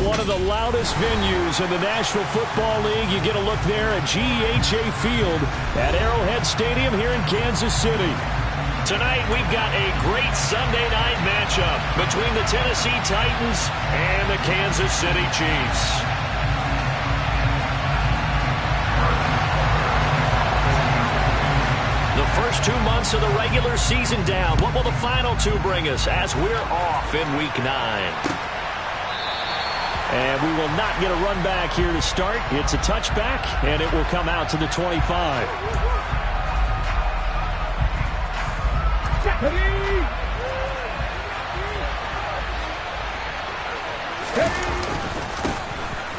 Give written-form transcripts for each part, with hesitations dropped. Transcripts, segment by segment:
one of the loudest venues in the National Football League. You get a look there at GEHA Field at Arrowhead Stadium here in Kansas City. Tonight we've got a great Sunday night matchup between the Tennessee Titans and the Kansas City Chiefs. The first 2 months of the regular season down. What will the final two bring us as we're off in Week 9? And we will not get a run back here to start. It's a touchback, and it will come out to the 25.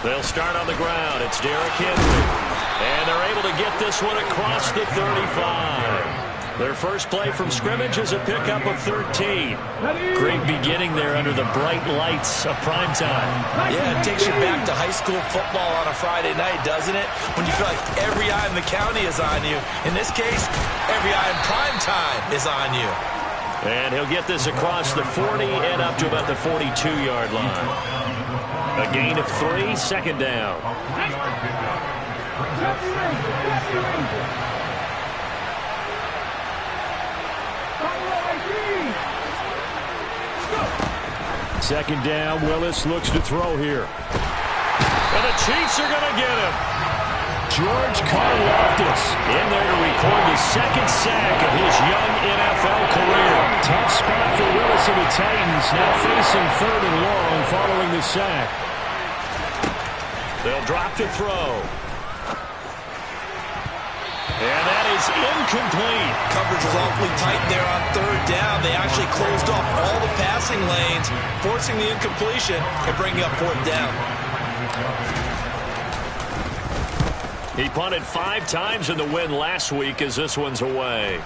They'll start on the ground. It's Derrick Henry. And they're able to get this one across the 35. Their first play from scrimmage is a pickup of 13. Great beginning there under the bright lights of primetime. Yeah, it takes you back to high school football on a Friday night, doesn't it? When you feel like every eye in the county is on you. In this case, every eye in primetime is on you. And he'll get this across the 40 and up to about the 42-yard line. A gain of 3, second down. Second down, Willis looks to throw here. And the Chiefs are going to get him. George Karlaftis in there to record the second sack of his young NFL career. Tough spot for Willis and the Titans, now facing 3rd and long following the sack. They'll drop to throw. And that is incomplete. Coverage was awfully tight there on 3rd down. They actually closed off all the passing lanes, forcing the incompletion and bringing up 4th down. He punted 5 times in the win last week as this one's away.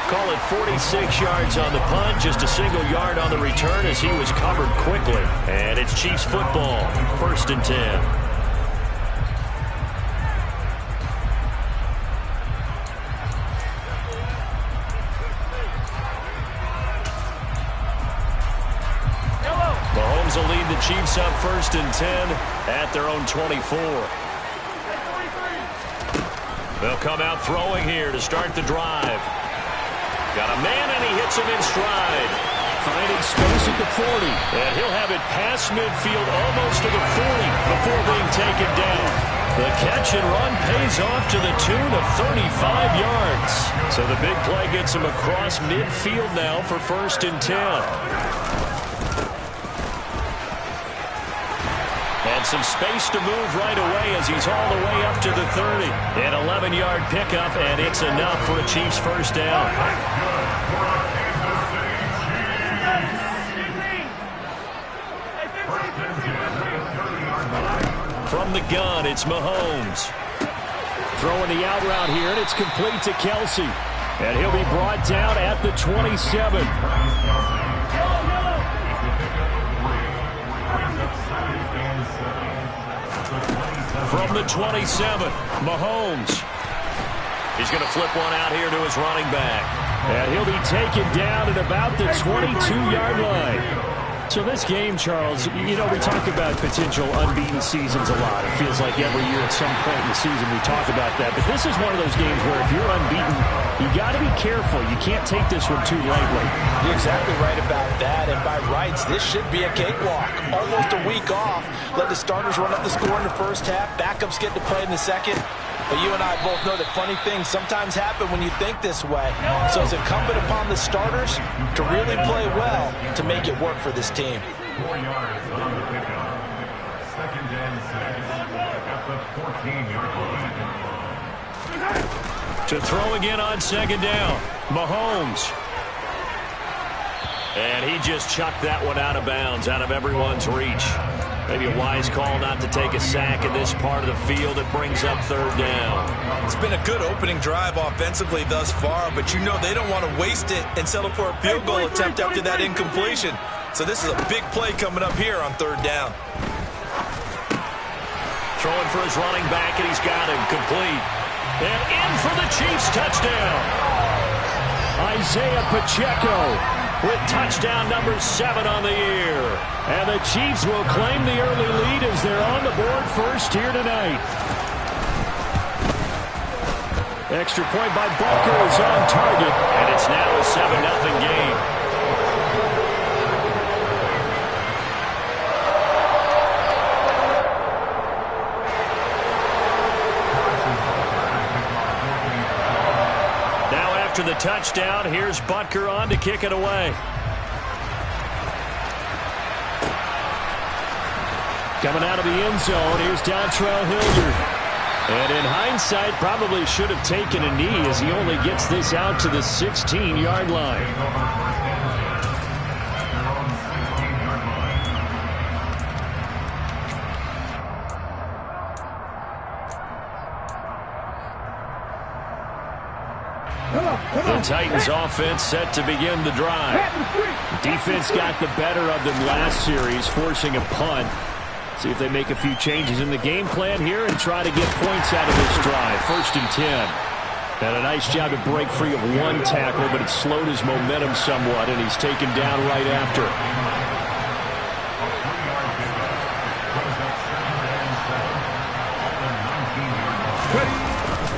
Call it 46 yards on the punt, just a single yard on the return as he was covered quickly. And it's Chiefs football, 1st and 10. Mahomes will lead the Chiefs up 1st and 10 at their own 24. They'll come out throwing here to start the drive. Got a man, and he hits him in stride. Finding space at the 40. And he'll have it past midfield almost to the 40 before being taken down. The catch and run pays off to the tune of 35 yards. So the big play gets him across midfield now for 1st and 10. And some space to move right away as he's all the way up to the 30. An 11-yard pickup, and it's enough for a Chiefs 1st down. From the gun, it's Mahomes. Throwing the out route here, and it's complete to Kelsey. And he'll be brought down at the 27. From the 27, Mahomes. He's going to flip one out here to his running back. And he'll be taken down at about the 22-yard line. So this game, Charles, you know, we talk about potential unbeaten seasons a lot. It feels like every year at some point in the season we talk about that. But this is one of those games where if you're unbeaten, you got to be careful. You can't take this one too lightly. You're exactly right about that. And by rights, this should be a cakewalk. Almost a week off. Let the starters run up the score in the first half. Backups get to play in the second. But you and I both know that funny things sometimes happen when you think this way. So it's incumbent upon the starters to really play well to make it work for this team. 4 yards on the pickup. 2nd and 6 at the 14-yard line. To throw again on 2nd down, Mahomes. And he just chucked that one out of bounds, out of everyone's reach. Maybe a wise call not to take a sack in this part of the field. It brings up 3rd down. It's been a good opening drive offensively thus far, but you know they don't want to waste it and settle for a field goal attempt after that incompletion. So this is a big play coming up here on 3rd down. Throwing for his running back, and he's got him complete. And in for the Chiefs touchdown. Isaiah Pacheco with touchdown number 7 on the year. And the Chiefs will claim the early lead as they're on the board first here tonight. Extra point by Butker is on target, and it's now a 7-0 game. Now after the touchdown, here's Butker on to kick it away. Coming out of the end zone, here's Dontrell Hilliard. And in hindsight, probably should have taken a knee as he only gets this out to the 16-yard line. The Titans offense set to begin the drive. Defense got the better of them last series, forcing a punt. See if they make a few changes in the game plan here and try to get points out of this drive. 1st and 10. And a nice job to break free of one tackle, but it slowed his momentum somewhat, and he's taken down right after.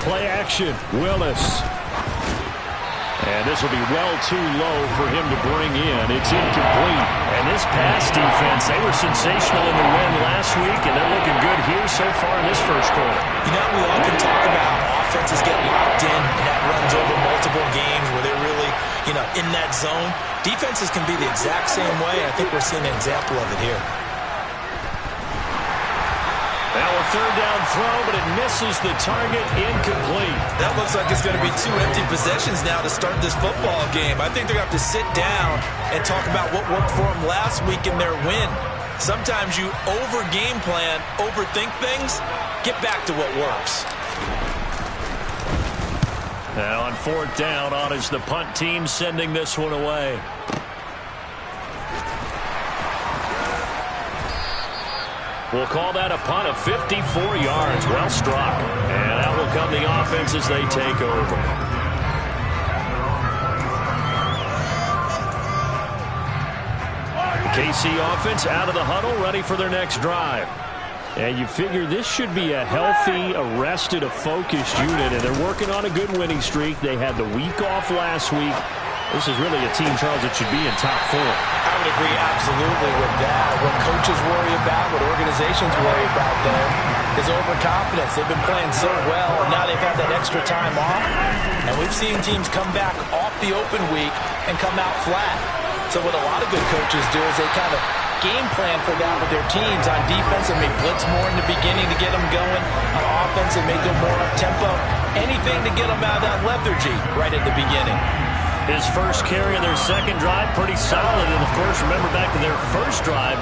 Play action, Willis. And this will be well too low for him to bring in. It's incomplete. And this pass defense, they were sensational in the win last week, and they're looking good here so far in this first quarter. You know, we all can talk about offenses get locked in, and that runs over multiple games where they're really, in that zone. Defenses can be the exact same way, and I think we're seeing an example of it here. Now a 3rd down throw, but it misses the target, incomplete. That looks like it's going to be 2 empty possessions now to start this football game. I think they're going to have to sit down and talk about what worked for them last week in their win. Sometimes you over-game plan, overthink things, get back to what works. Now on 4th down, on is the punt team sending this one away. We'll call that a punt of 54 yards. Well struck. And out will come the offense as they take over. KC offense out of the huddle, ready for their next drive. And you figure this should be a healthy, arrested, a focused unit, and they're working on a good winning streak. They had the week off last week. This is really a team, Charles, that should be in top 4. I would agree absolutely with that. What coaches worry about, what organizations worry about them is overconfidence. They've been playing so well, and now they've had that extra time off. And we've seen teams come back off the open week and come out flat. So what a lot of good coaches do is they kind of game plan for that with their teams. On defense, and may blitz more in the beginning to get them going. On offense, and may go more up-tempo. Anything to get them out of that lethargy right at the beginning. His first carry of their second drive, pretty solid. And, of course, remember back to their first drive,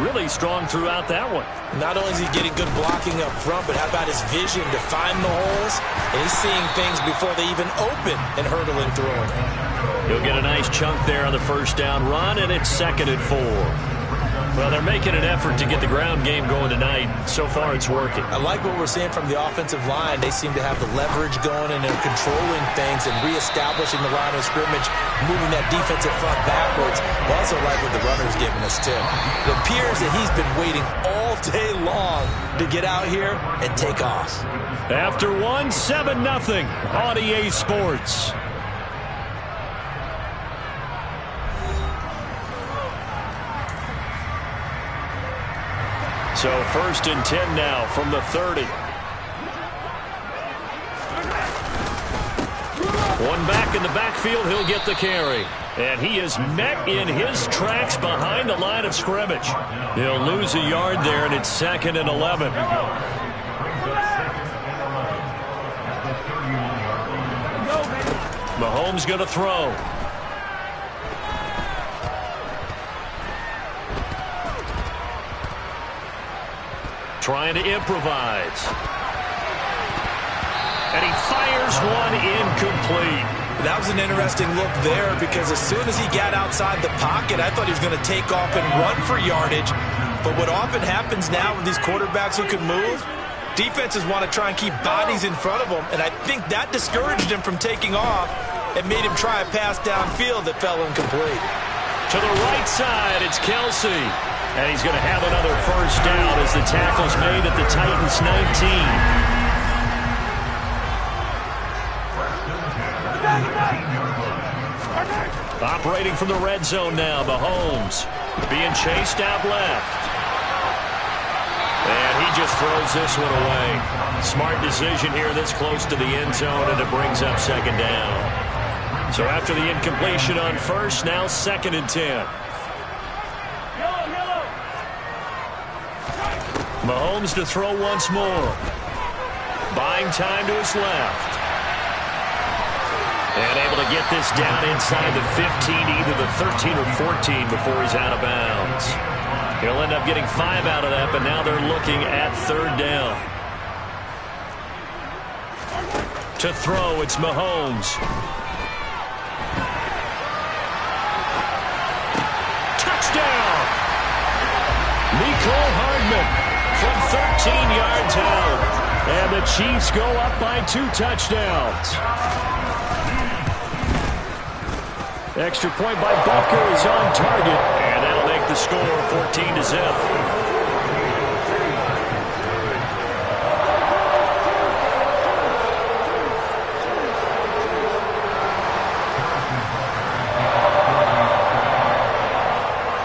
really strong throughout that one. Not only is he getting good blocking up front, but how about his vision to find the holes? And he's seeing things before they even open and hurdling through them. He'll get a nice chunk there on the first down run, and it's 2nd and 4. Well, they're making an effort to get the ground game going tonight. So far, it's working. I like what we're seeing from the offensive line. They seem to have the leverage going, and they're controlling things and reestablishing the line of scrimmage, moving that defensive front backwards. I also like what the runner's giving us, too. It appears that he's been waiting all day long to get out here and take off. After 7-0 on EA Sports. So 1st and 10 now from the 30. One back in the backfield, he'll get the carry. And he is met in his tracks behind the line of scrimmage. He'll lose a yard there, and it's 2nd and 11. Mahomes going to throw. Trying to improvise. And he fires one incomplete. That was an interesting look there because as soon as he got outside the pocket, I thought he was going to take off and run for yardage. But what often happens now with these quarterbacks who can move, defenses want to try and keep bodies in front of them, and I think that discouraged him from taking off. and made him try a pass downfield that fell incomplete. To the right side, it's Kelsey. And he's going to have another first down as the tackle's made at the Titans' 19. Operating from the red zone now, Mahomes being chased out left. And he just throws this one away. Smart decision here this close to the end zone, and it brings up second down. So after the incompletion on first, now 2nd and 10. Mahomes to throw once more. Buying time to his left. And able to get this down inside the 15, either the 13 or 14 before he's out of bounds. He'll end up getting 5 out of that, but now they're looking at 3rd down. To throw, it's Mahomes. Touchdown! Mecole Hardman from 13 yards out. And the Chiefs go up by 2 touchdowns. Extra point by Butker is on target, and that'll make the score 14-0.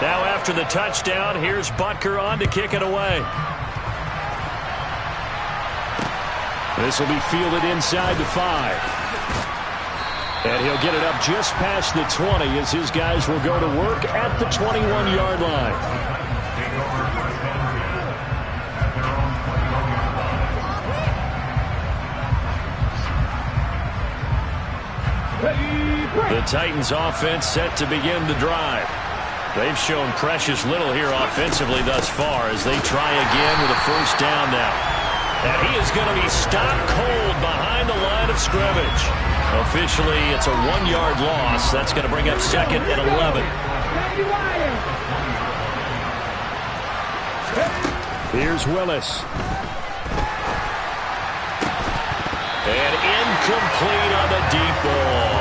Now after the touchdown, here's Butker on to kick it away. This will be fielded inside the 5. And he'll get it up just past the 20 as his guys will go to work at the 21-yard line. The Titans offense set to begin the drive. They've shown precious little here offensively thus far as they try again with a first down now. And he is going to be stopped cold behind the line of scrimmage. Officially, it's a 1-yard loss. That's going to bring up 2nd and 11. Here's Willis. And incomplete on the deep ball.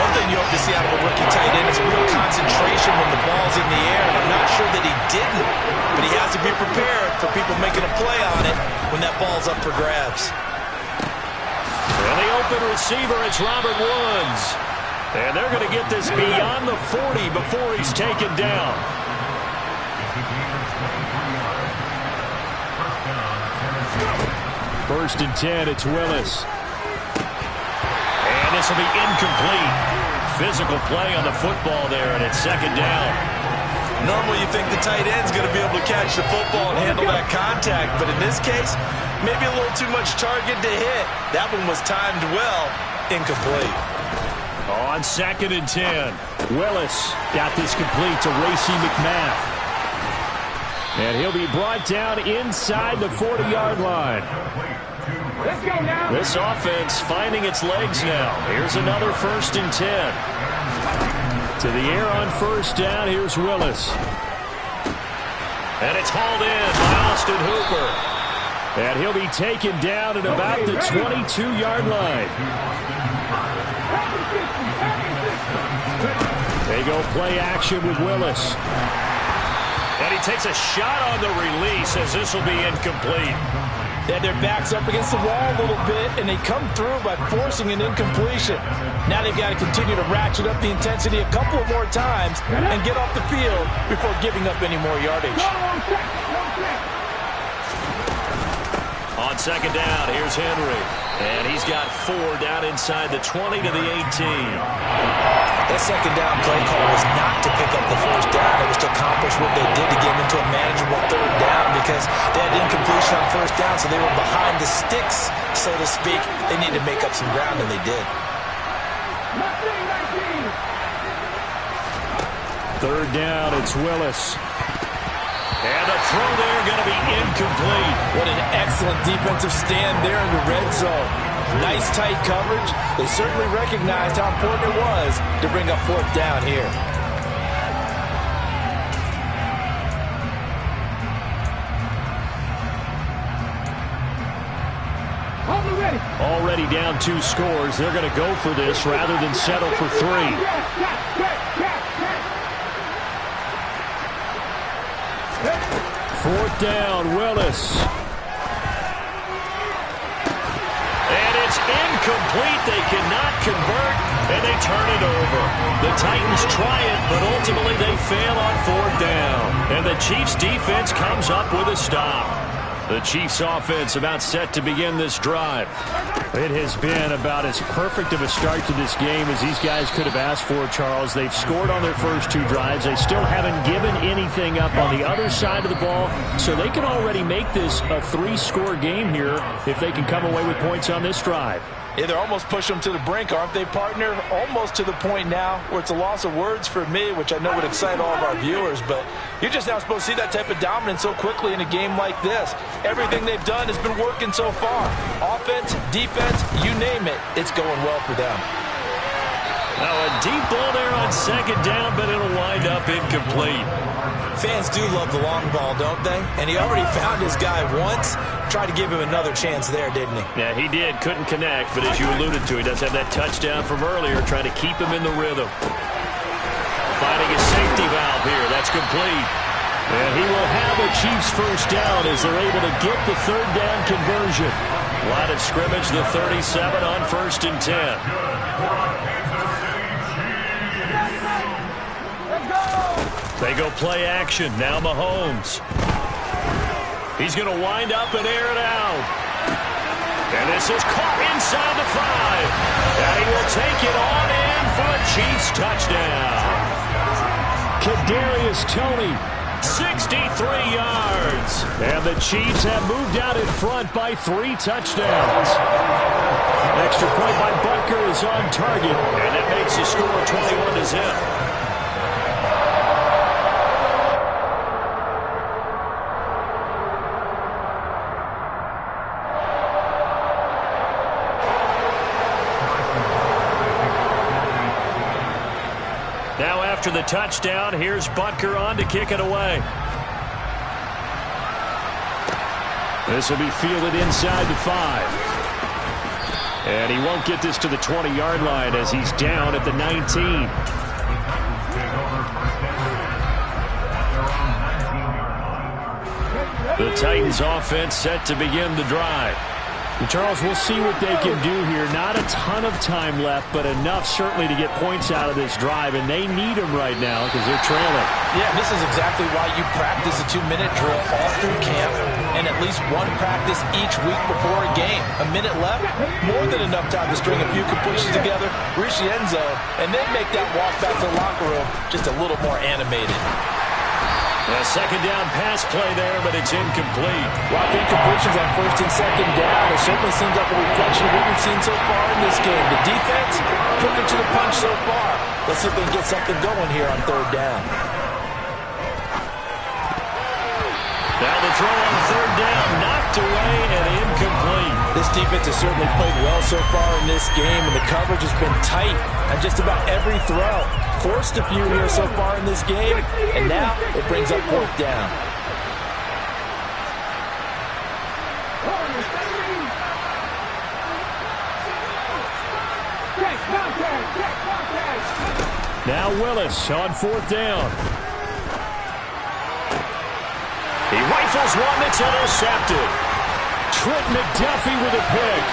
One thing you hope to see out of a rookie tight end is real concentration when the ball's in the air. And I'm not sure that he didn't, but he has to be prepared for people making a play on it when that ball's up for grabs. And the open receiver, it's Robert Woods. And they're going to get this beyond the 40 before he's taken down. First and 10, it's Willis. And this will be incomplete. Physical play on the football there, and it's 2nd down. Normally you think the tight end's going to be able to catch the football and handle that contact, but in this case, maybe a little too much target to hit. That one was timed well. Incomplete. On 2nd and 10, Willis got this complete to Racey McMath. And he'll be brought down inside the 40-yard line. Let's go now. This offense finding its legs now. Here's another 1st and 10. To the air on first down, here's Willis. And it's hauled in by Austin Hooper. And he'll be taken down at about the 22-yard line. They go play action with Willis. And he takes a shot on the release as this will be incomplete. They had their backs up against the wall a little bit, and they come through by forcing an incompletion. Now they've got to continue to ratchet up the intensity a couple of more times and get off the field before giving up any more yardage. On 2nd down, here's Henry. And he's got 4 down inside the 20 to the 18. That 2nd down play call was not to pick up the first down. It was to accomplish what they did to get them into a manageable 3rd down because they had incompletion on first down, so they were behind the sticks, so to speak. They needed to make up some ground, and they did. 3rd down, it's Willis. And the throw there going to be incomplete. What an excellent defensive stand there in the red zone. Nice tight coverage. They certainly recognized how important it was to bring up 4th down here. Hold the Already down 2 scores. They're going to go for this rather than settle for 3. Fourth down, Willis. And it's incomplete. They cannot convert, and they turn it over. The Titans try it, but ultimately they fail on 4th down. And the Chiefs' defense comes up with a stop. The Chiefs' offense about set to begin this drive. It has been about as perfect of a start to this game as these guys could have asked for, Charles. They've scored on their first 2 drives. They still haven't given anything up on the other side of the ball, so they can already make this a 3-score game here if they can come away with points on this drive. Yeah, they're almost pushing them to the brink, aren't they, partner? Almost to the point now where it's a loss of words for me, which I know would excite all of our viewers, but you're just now supposed to see that type of dominance so quickly in a game like this. Everything they've done has been working so far. Offense, defense, you name it, it's going well for them. Now a deep ball there on 2nd down, but it'll wind up incomplete. Fans do love the long ball, don't they? And he already found his guy once. Tried to give him another chance there, didn't he? Yeah, he did. Couldn't connect, but as you alluded to, he does have that touchdown from earlier, trying to keep him in the rhythm. Finding a safety valve here. That's complete. And he will have a Chiefs first down as they're able to get the 3rd down conversion. Line of scrimmage, the 37 on 1st and 10. They go play action. Now Mahomes. He's going to wind up and air it out. And this is caught inside the 5. And he will take it on in for a Chiefs touchdown. Kadarius Toney, 63 yards. And the Chiefs have moved out in front by 3 touchdowns. Extra point by Butker is on target. And that makes the score 21-0. After the touchdown, here's Butker on to kick it away. This will be fielded inside the 5. And he won't get this to the 20-yard line as he's down at the 19. The Titans offense set to begin the drive. And Charles, we'll see what they can do here. Not a ton of time left, but enough certainly to get points out of this drive, and they need them right now because they're trailing. Yeah, this is exactly why you practice a 2-minute drill all through camp and at least 1 practice each week before a game. A minute left, more than enough time to string a few completions together, reach the end zone, and then make that walk back to the locker room just a little more animated. A 2nd down pass play there, but it's incomplete. While incompletions on 1st and 2nd down, it certainly seems like a reflection of what we've seen so far in this game. The defense, cooking to the punch so far. Let's see if they can get something going here on 3rd down. Now the throw on 3rd down, knocked away and incomplete. This defense has certainly played well so far in this game, and the coverage has been tight on just about every throw. Forced a few here so far in this game, and now it brings up 4th down. Now Willis on 4th down. He rifles one that's intercepted. Trent McDuffie with a pick.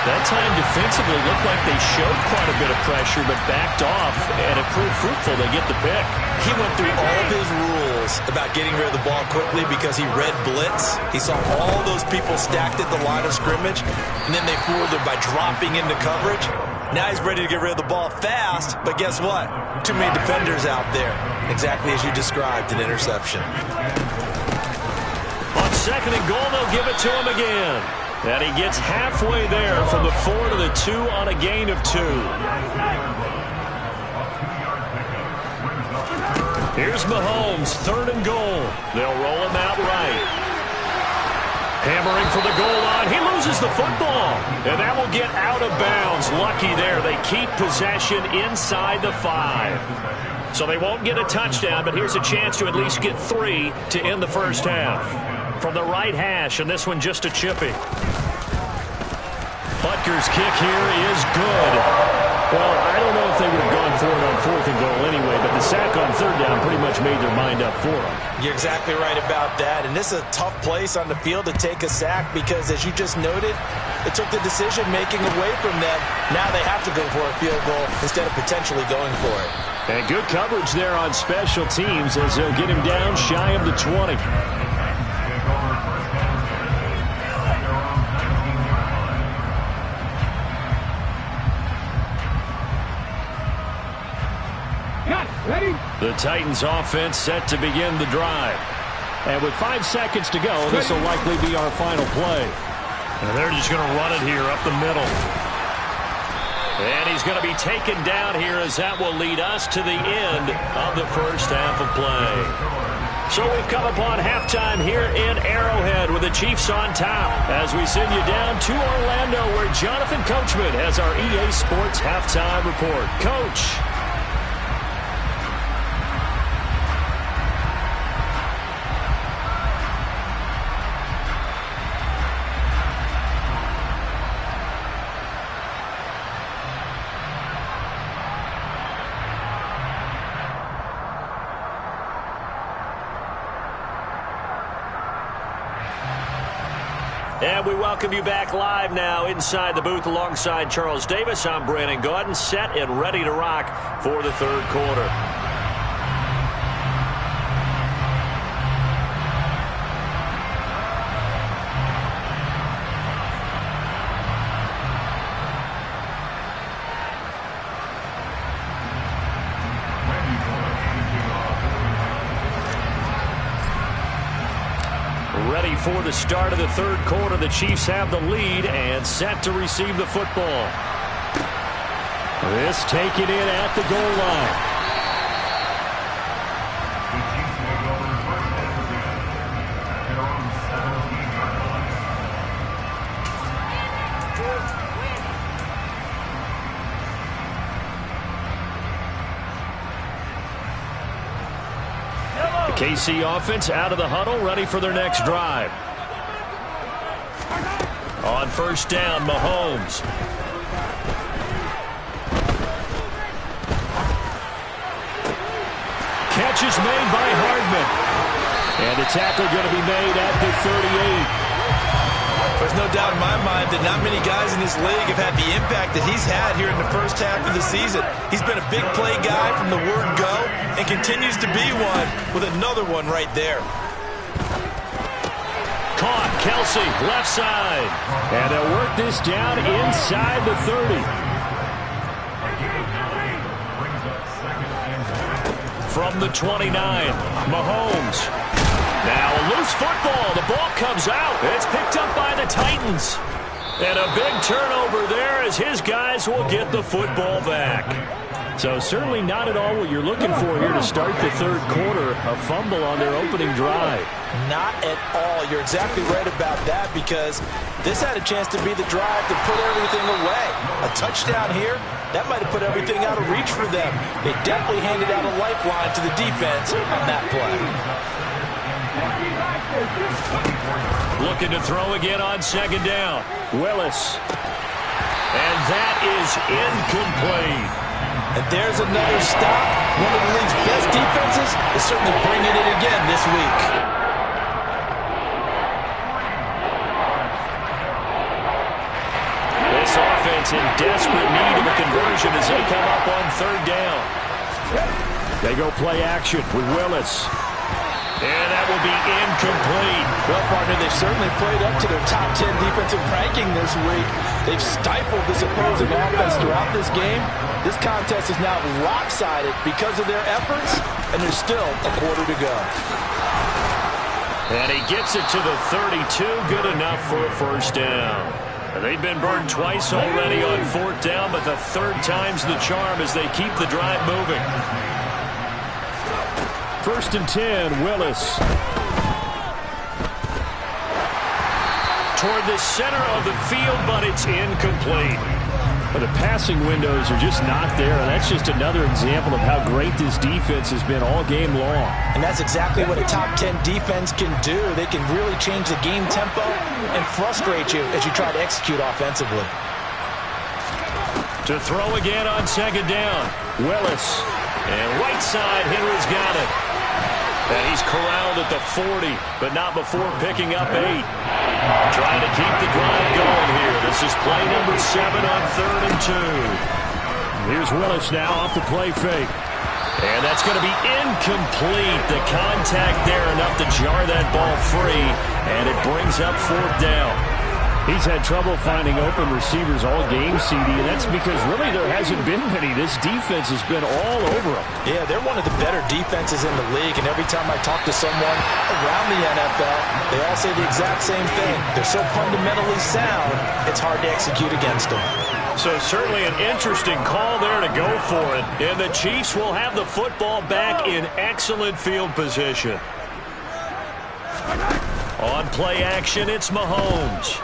That time defensively looked like they showed quite a bit of pressure but backed off, and it proved fruitful. They get the pick. He went through all of his rules about getting rid of the ball quickly because he read blitz. He saw all those people stacked at the line of scrimmage, and then they fooled him by dropping into coverage. Now he's ready to get rid of the ball fast, but guess what? Too many defenders out there. Exactly as you described, an interception. On 2nd and goal, they'll give it to him again. And he gets halfway there from the 4 to the 2 on a gain of 2. Here's Mahomes, 3rd and goal. They'll roll him out right. Hammering for the goal line. He loses the football. And that will get out of bounds. Lucky there. They keep possession inside the 5. So they won't get a touchdown, but here's a chance to at least get 3 to end the first half. from the right hash, and this one just a chippy. Butker's kick here is good. Well, I don't know if they would have gone for it on 4th and goal anyway, but the sack on 3rd down pretty much made their mind up for them. You're exactly right about that, and this is a tough place on the field to take a sack because, as you just noted, it took the decision-making away from them. Now they have to go for a field goal instead of potentially going for it. And good coverage there on special teams as they'll get him down shy of the 20. The Titans offense set to begin the drive. And with 5 seconds to go, this will likely be our final play. And they're just going to run it here up the middle. And he's going to be taken down here as that will lead us to the end of the first half of play. So we've come upon halftime here in Arrowhead with the Chiefs on top as we send you down to Orlando where Jonathan Coachman has our EA Sports halftime report. Coach. And we welcome you back live now inside the booth alongside Charles Davis. I'm Brandon Gaudin, set and ready to rock for the 3rd quarter. Ready for the start of the 3rd quarter. The Chiefs have the lead and set to receive the football. This taken in at the goal line. The Chiefs will go over first down again at their own 17-yard line. The KC offense out of the huddle, ready for their next drive. On 1st down, Mahomes. Catch is made by Hardman. And the tackle going to be made at the 38. There's no doubt in my mind that not many guys in this league have had the impact that he's had here in the first half of the season. He's been a big play guy from the word go and continues to be one with another one right there. Caught, Kelsey, left side. And they'll work this down inside the 30. From the 29, Mahomes. Now a loose football. The ball comes out. It's picked up by the Titans. And a big turnover there as his guys will get the football back. So certainly not at all what you're looking for here to start the 3rd quarter. A fumble on their opening drive. Not at all. You're exactly right about that because this had a chance to be the drive to put everything away. A touchdown here, that might have put everything out of reach for them. They definitely handed out a lifeline to the defense on that play. Looking to throw again on 2nd down. Willis. And that is incomplete. And there's another stop. One of the league's best defenses is certainly bringing it again this week. This offense in desperate need of a conversion as they come up on 3rd down. They go play action with Willis. And that will be incomplete. Well, partner, they've certainly played up to their top 10 defensive ranking this week. They've stifled this opposing offense throughout this game. This contest is now lopsided because of their efforts, and there's still a quarter to go. And he gets it to the 32. Good enough for a 1st down. They've been burned twice already on 4th down, but the 3rd time's the charm as they keep the drive moving. 1st and 10, Willis. Toward the center of the field, but it's incomplete. the passing windows are just not there. And that's just another example of how great this defense has been all game long. And that's exactly what a top 10 defense can do. They can really change the game tempo and frustrate you as you try to execute offensively. To throw again on second down. Willis. And right side, Henry's got it. And he's corralled at the 40, but not before picking up 8. Trying to keep the drive going here. This is play number 7 on 3rd and 2. Here's Willis now off the play fake. And that's going to be incomplete. The contact there enough to jar that ball free. And it brings up 4th down. He's had trouble finding open receivers all game, CD, and that's because really there hasn't been many. This defense has been all over them. Yeah, they're one of the better defenses in the league, and every time I talk to someone around the NFL, they all say the exact same thing. They're so fundamentally sound, it's hard to execute against them. So certainly an interesting call there to go for it, and the Chiefs will have the football back in excellent field position. On play action, it's Mahomes.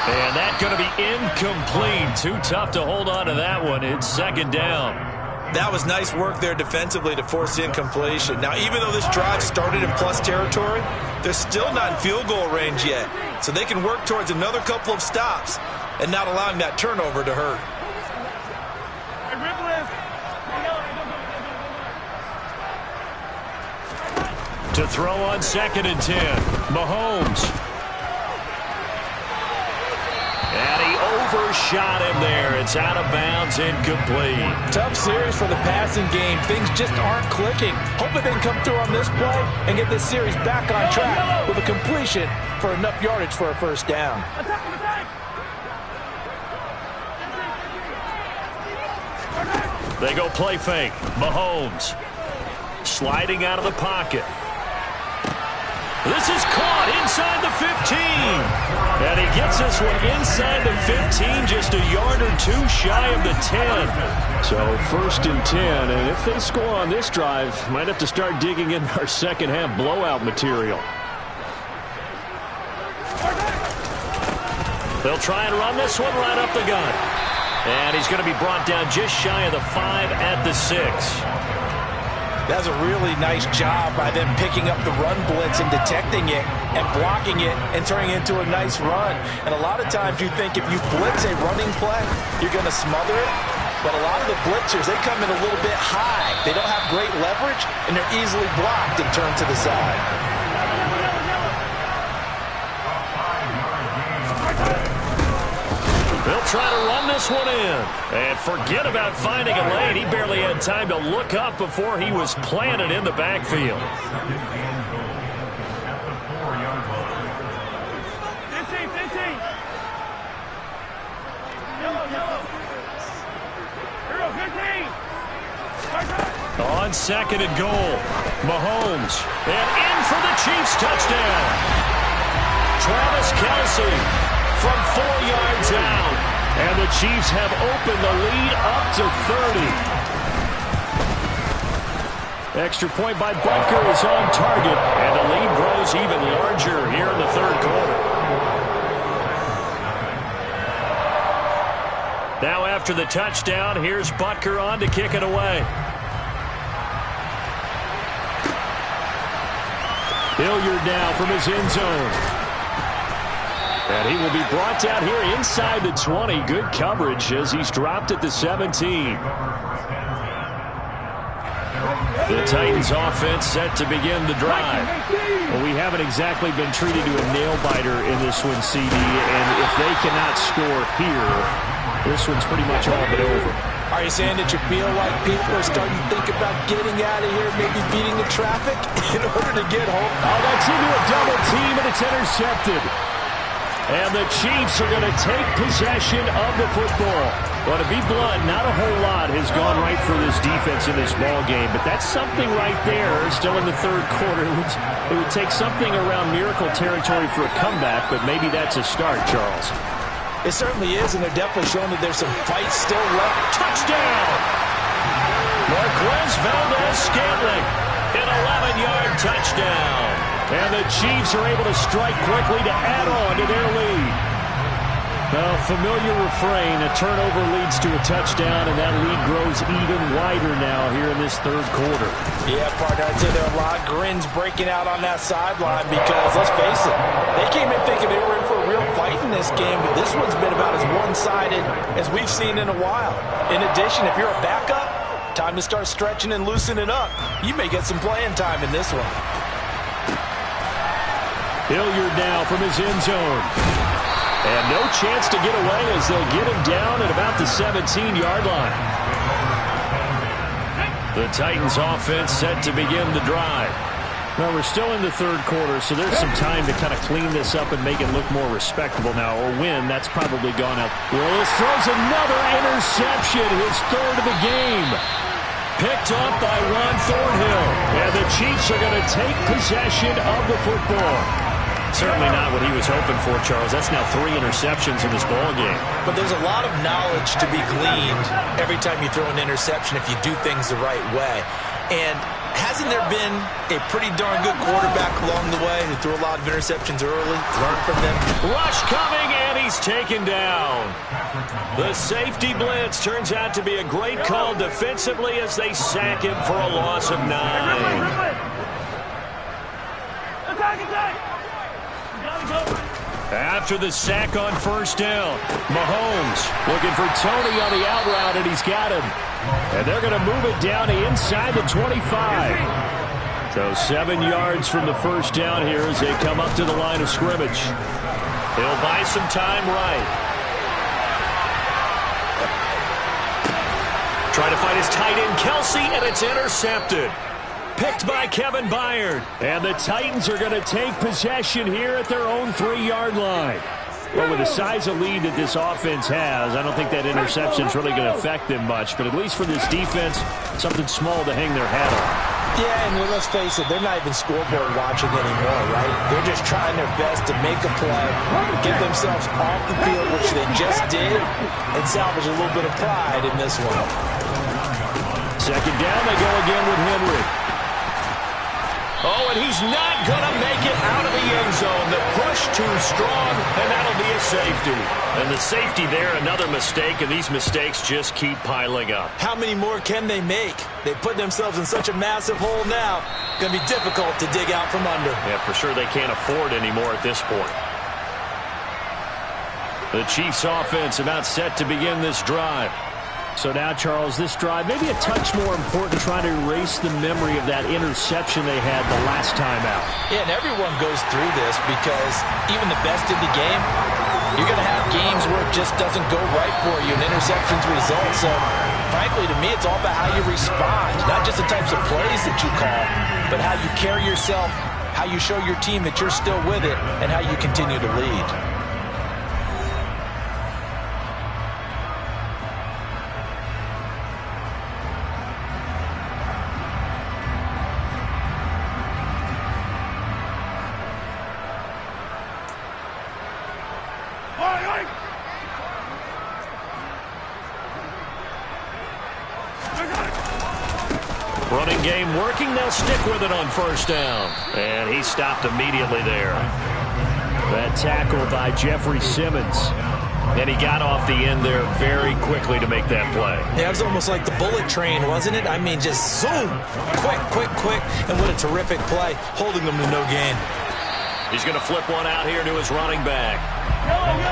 And that's going to be incomplete. Too tough to hold on to that one. It's 2nd down. That was nice work there defensively to force the incompletion. Now, even though this drive started in plus territory, they're still not in field goal range yet. So they can work towards another couple of stops and not allowing that turnover to hurt. To throw on 2nd and 10. Mahomes. And he overshot him there. It's out of bounds, incomplete. Tough series for the passing game. Things just aren't clicking. Hoping they can come through on this play and get this series back on track with a completion for enough yardage for a 1st down. They go play fake. Mahomes sliding out of the pocket. This is caught inside the 15. And he gets this one inside the 15, just a yard or 2 shy of the 10. So 1st and 10, and if they score on this drive, might have to start digging in our second half blowout material. They'll try and run this one right up the gut. And he's going to be brought down just shy of the 5 at the 6. That's a really nice job by them picking up the run blitz and detecting it and blocking it and turning it into a nice run. And a lot of times you think if you blitz a running play, you're going to smother it. But a lot of the blitzers, they come in a little bit high. They don't have great leverage, and they're easily blocked and turned to the side. They'll try to run this one in. And forget about finding a lane. He barely had time to look up before he was planted in the backfield. On 2nd and goal, Mahomes. And in for the Chiefs touchdown. Travis Kelce from 4 yards out. And the Chiefs have opened the lead up to 30. Extra point by Butker is on target. And the lead grows even larger here in the 3rd quarter. Now after the touchdown, here's Butker on to kick it away. Hilliard now from his end zone. And he will be brought down here inside the 20. Good coverage as he's dropped at the 17. The Titans offense set to begin the drive. Well, we haven't exactly been treated to a nail-biter in this one, CD. And if they cannot score here, this one's pretty much all but over. Are you saying that you feel like people are starting to think about getting out of here, maybe beating the traffic in order to get home? Oh, that's into a double team, and it's intercepted. And the Chiefs are going to take possession of the football. Well, to be blunt, not a whole lot has gone right for this defense in this ball game, but that's something right there. Still in the 3rd quarter. It would take something around miracle territory for a comeback, but maybe that's a start, Charles. It certainly is, and they're definitely showing that there's some fight still left. Touchdown! Marquez Valdes-Scantling, an 11-yard touchdown. And the Chiefs are able to strike quickly to add on to their lead. A familiar refrain, a turnover leads to a touchdown, and that lead grows even wider now here in this third quarter. Yeah, partner, I'd say there are a lot of grins breaking out on that sideline because, let's face it, they came in thinking they were in for a real fight in this game, but this one's been about as one-sided as we've seen in a while. In addition, if you're a backup, time to start stretching and loosening up. You may get some playing time in this one. Hilliard now from his end zone. And no chance to get away as they'll get him down at about the 17-yard line. The Titans offense set to begin the drive. Well, we're still in the third quarter, so there's some time to kind of clean this up and make it look more respectable now. Or win, that's probably gone up. Willis throws another interception, his third of the game. Picked up by Ron Thornhill. And the Chiefs are going to take possession of the football. Certainly not what he was hoping for, Charles. That's now 3 interceptions in this ball game. But there's a lot of knowledge to be gleaned every time you throw an interception if you do things the right way. And hasn't there been a pretty darn good quarterback along the way who threw a lot of interceptions early? Learn from them. Rush coming, and he's taken down. The safety blitz turns out to be a great call defensively as they sack him for a loss of 9. After the sack on first down, Mahomes looking for Tony on the out route, and he's got him. And they're going to move it down to inside the 25. So 7 yards from the first down here as they come up to the line of scrimmage. He'll buy some time right. Trying to find his tight end, Kelsey, and it's intercepted. Picked by Kevin Byard. And the Titans are going to take possession here at their own 3-yard line. Well, with the size of lead that this offense has, I don't think that interception's really going to affect them much. But at least for this defense, something small to hang their hat on. Yeah, and let's face it, they're not even scoreboard watching anymore, right? They're just trying their best to make a play, get themselves off the field, which they just did, and salvage a little bit of pride in this one. Second down, they go again with Henry. Oh, and he's not going to make it out of the end zone. The push too strong, and that'll be a safety. And the safety there, another mistake, and these mistakes just keep piling up. How many more can they make? They put themselves in such a massive hole now. Going to be difficult to dig out from under. Yeah, for sure they can't afford any more at this point. The Chiefs offense about set to begin this drive. So now, Charles, this drive maybe a touch more important, trying to erase the memory of that interception they had the last time out. Yeah, and everyone goes through this because even the best in the game, you're going to have games where it just doesn't go right for you and interceptions result. So, frankly, to me, it's all about how you respond, not just the types of plays that you call, but how you carry yourself, how you show your team that you're still with it, and how you continue to lead. Running game working. They'll stick with it on first down. And he stopped immediately there. That tackle by Jeffrey Simmons. And he got off the end there very quickly to make that play. Yeah, it was almost like the bullet train, wasn't it? I mean, just zoom. Quick. And what a terrific play, holding them to no gain. He's going to flip one out here to his running back.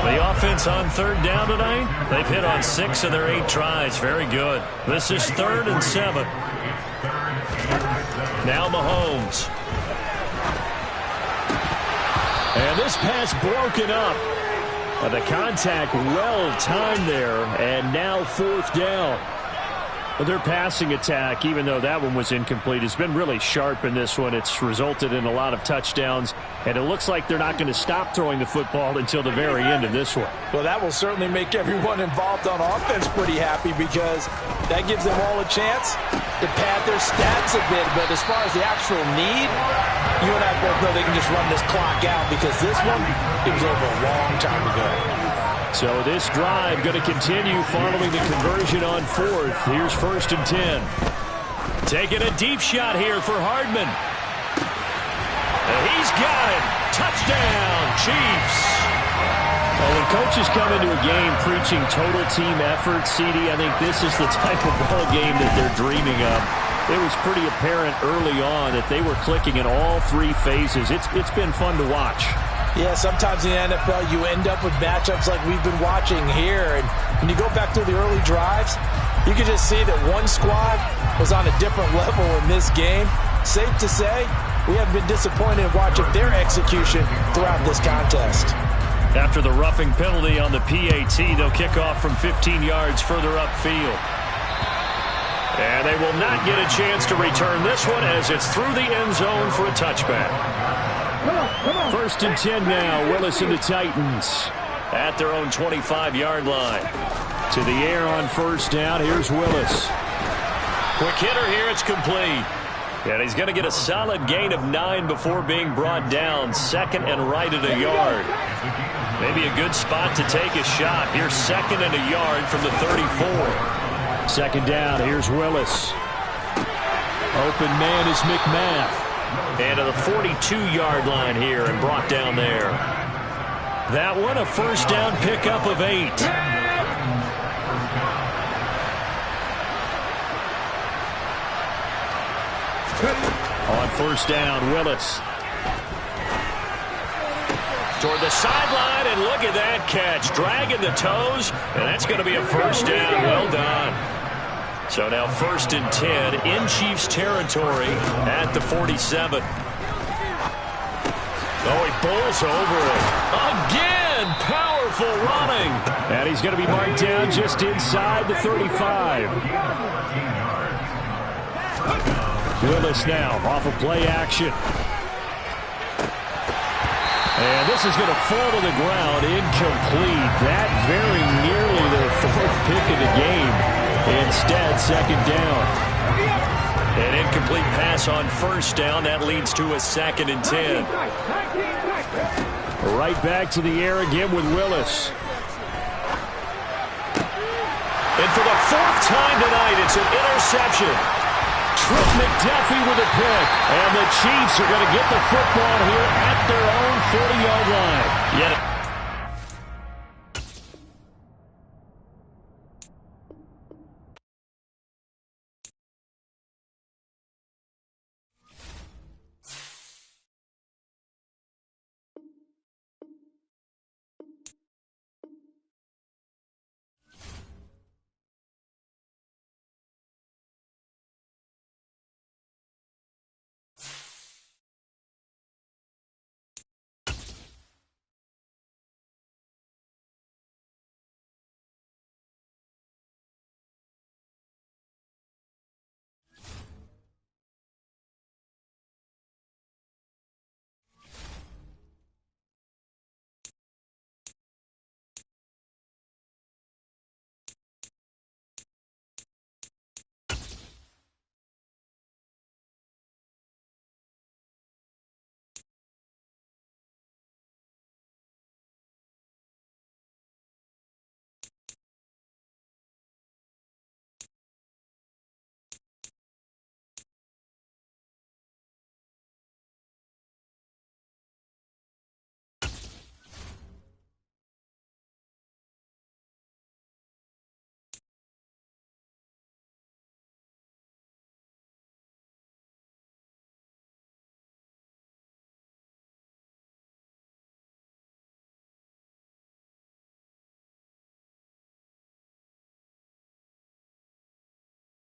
The offense on third down tonight, they've hit on 6 of their 8 tries. Very good. This is 3rd and 7. Now Mahomes. And this pass broken up. The contact well timed there, and now 4th down. But their passing attack, even though that one was incomplete, has been really sharp in this one. It's resulted in a lot of touchdowns, and it looks like they're not going to stop throwing the football until the very end of this one. Well, that will certainly make everyone involved on offense pretty happy because that gives them all a chance to pad their stats a bit. But as far as the actual need, you and I both know they can just run this clock out because this one, it was over a long time ago. So this drive going to continue following the conversion on 4th. Here's 1st and 10. Taking a deep shot here for Hardman. And he's got it. Touchdown, Chiefs. Well, when coaches come into a game preaching total team effort, CD, I think this is the type of ball game that they're dreaming of. It was pretty apparent early on that they were clicking in all three phases. It's been fun to watch. Yeah, sometimes in the NFL you end up with matchups like we've been watching here. And when you go back to the early drives, you can just see that one squad was on a different level in this game. Safe to say, we haven't been disappointed in watching their execution throughout this contest. After the roughing penalty on the PAT, they'll kick off from 15 yards further upfield. And they will not get a chance to return this one as it's through the end zone for a touchback. 1st and 10 now. Willis and the Titans at their own 25-yard line. To the air on 1st down. Here's Willis. Quick hitter here. It's complete. And he's going to get a solid gain of 9 before being brought down. 2nd and right at a yard. Maybe a good spot to take a shot. Here's 2nd and a yard from the 34. 2nd down. Here's Willis. Open man is McMath. And to the 42-yard line here and brought down there. That one a 1st down pickup of 8. On 1st down, Willis. Toward the sideline, and look at that catch. Dragging the toes, and that's going to be a 1st down. Well done. So now 1st and 10 in Chiefs territory at the 47. Oh, he bowls over it. Again, powerful running. And he's going to be marked down just inside the 35. Willis now off of play action. And this is going to fall to the ground, incomplete. That very nearly their 4th pick of the game. Instead, 2nd down. An incomplete pass on 1st down. That leads to a 2nd and 10. Right back to the air again with Willis. And for the 4th time tonight, it's an interception. Trip McDuffie with a pick. And the Chiefs are going to get the football here at their own 40-yard line. Yet